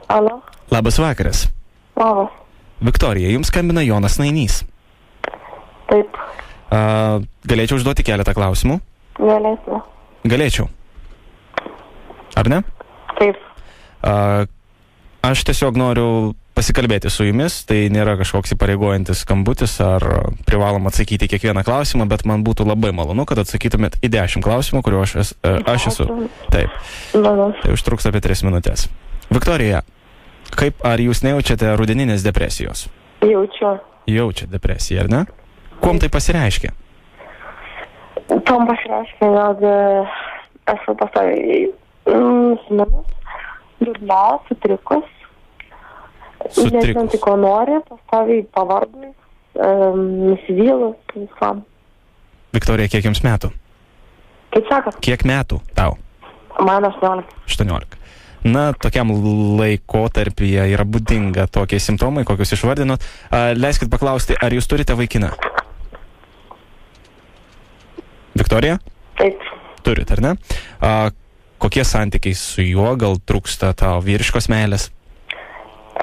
Alo. Labas vakaras. Labas. Viktorija, jums skambina Jonas Nainys. Taip. Galėčiau užduoti keletą klausimų? Galėsime. Galėčiau. Ar ne? Taip. Aš tiesiog noriu pasikalbėti su jumis, tai nėra kažkoks įpareigojantis skambutis ar privalom atsakyti kiekvieną klausimą, bet man būtų labai malonu, kad atsakytumėt į 10 klausimų, kuriuo aš esu. Taip. Tai užtruks apie 3 minutės. Viktorija, ar jūs nejaučiate rudeninės depresijos? Jaučiu. Jaučia depresiją, ar ne? Kuom tai pasireiškia? Tom pasireiškia, jog esu pastoviai nusiminus, liūdna, sutrikus. Nežinau, ko nori, pastoviai pavardus, nusivylus viskam. Viktorija, kiek jums metų? Kaip sakot? Kiek metų tau? Man 18. 18. Na, tokiam laikotarpyje yra būdinga tokie simptomai, kokius išvardinot. Leiskit paklausti, ar jūs turite vaikiną? Viktorija? Taip. Turit, ar ne? Kokie santykiai su juo, gal trūksta tau vyriškos meilės?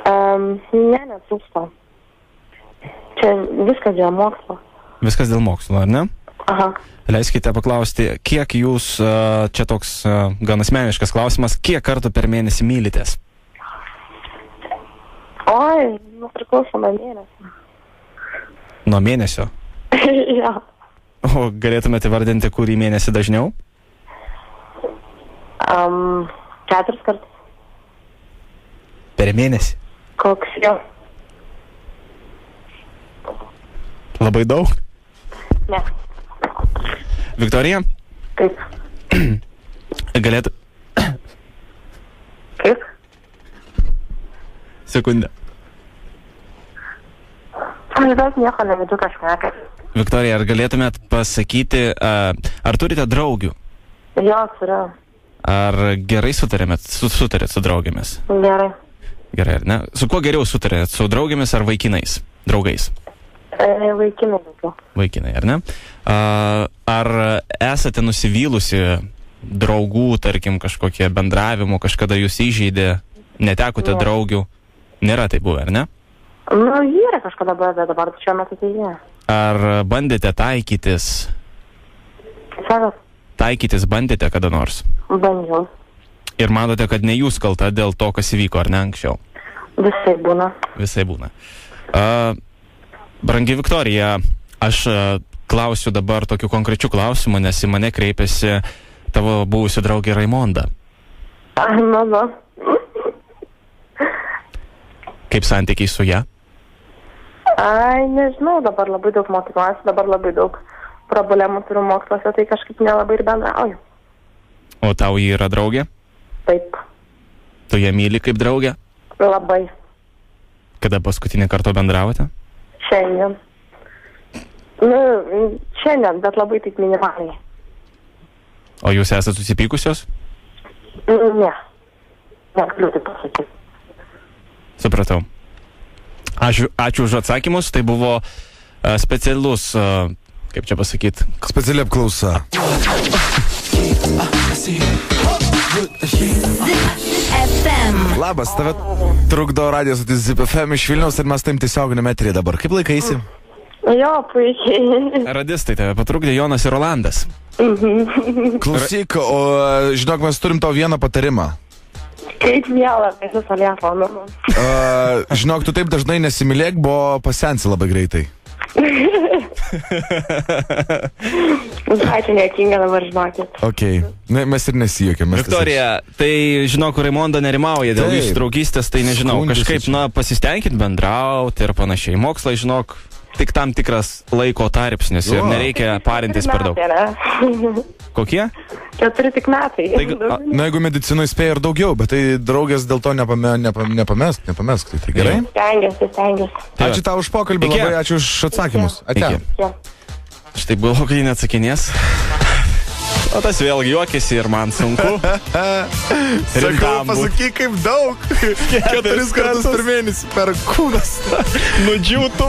Netrūksta. Čia viskas dėl mokslo. Viskas dėl mokslo, ar ne? Aha. Leiskite paklausti, kiek jūs, čia toks gan asmeniškas klausimas, kiek kartų per mėnesį mylitės? Oi, priklauso nuo mėnesio. Nuo mėnesio? Ja. O galėtumėte vardinti, kurį mėnesį dažniau? 4 kartus. Per mėnesį? Koks jau? Labai daug? Ne. Viktorija? Taip. Galėtų... Kaip? Sekundę. Bet nieko nevidu kažką. Viktorija, ar galėtumėt pasakyti, ar turite draugių? Jo, turiu. Ar gerai sutarėt su draugėmis? Gerai. Gerai, ar ne? Su kuo geriau sutarėt? Su draugėmis ar vaikinais? Draugais? Vaikinai daugiau. Vaikinai, ar ne? Ar esate nusivylusi draugų, tarkim, kažkokie bendravimo, kažkada jūs įžeidė, netekote draugių? Nėra tai buvę, ar ne? Nu, yra kažkada buvę, bet dabar šiuo metu tai ne. Ar bandėte taikytis? Savas? Taikytis bandėte kada nors? Bandžiau. Ir manote, kad ne jūs kalta dėl to, kas įvyko, ar ne anksčiau? Visai būna. Visai būna. Brangi Viktorija, aš klausiu dabar tokių konkrečių klausimų, nes į mane kreipėsi tavo buvusi draugė Raimonda. Na. Kaip santykiai su ja? Nežinau, dabar labai daug mokymuosi, dabar labai daug problemų turiu moksluose, tai kažkaip nelabai ir bendrauju. O tau ji yra draugė? Taip. Tu ją myli kaip draugę? Labai. Kada paskutinį kartą bendravote? Šiandien. Šiandien, bet labai taip minimaliai. O jūs esate susipykusios? Ne. Negaliu taip pasakyti. Supratau. Ačiū už atsakymus. Tai buvo specialus, kaip čia pasakyti? Speciali apklausa. Labas, tave trukdo radijas Zip FM iš Vilniaus ir mes taim tiesioginėme eteryje dabar. Kaip laikaisi? Jo, puikiai. Radistai tave patrukdė Jonas ir Rolandas. Klausyk, o žinok, mes turim tau vieną patarimą. Kaip mielą, visą telefoną. Žinok, tu taip dažnai nesimylėk, bo pasensi labai greitai. Ačiū, nekinga dabar, žinokit. Okei, mes ir nesijuokėm. Viktorija, tai žinok, Raimonda nerimauja dėl jūsų draugystės, tai nežinau, kažkaip, pasistengkit bendrauti ir panašiai. Mokslai, žinok, tik tam tikras laiko tarpsnis ir nereikia parintis per daug. Kokie? 4 tik metai. Na, jeigu medicinoje spėja ir daugiau, bet tai draugės dėl to nepamesk, tai gerai? Stengiuosi. Ačiū tau už pokalbį, labai ačiū už atsakymus. Ate. Štai galvoju, kad jį neatsakinės. O tas vėlgi juokėsi ir man sunku. Sakau, pasakyk kaip daug. 4 kartus per mėnesį per kūnas. Nudžiūtų.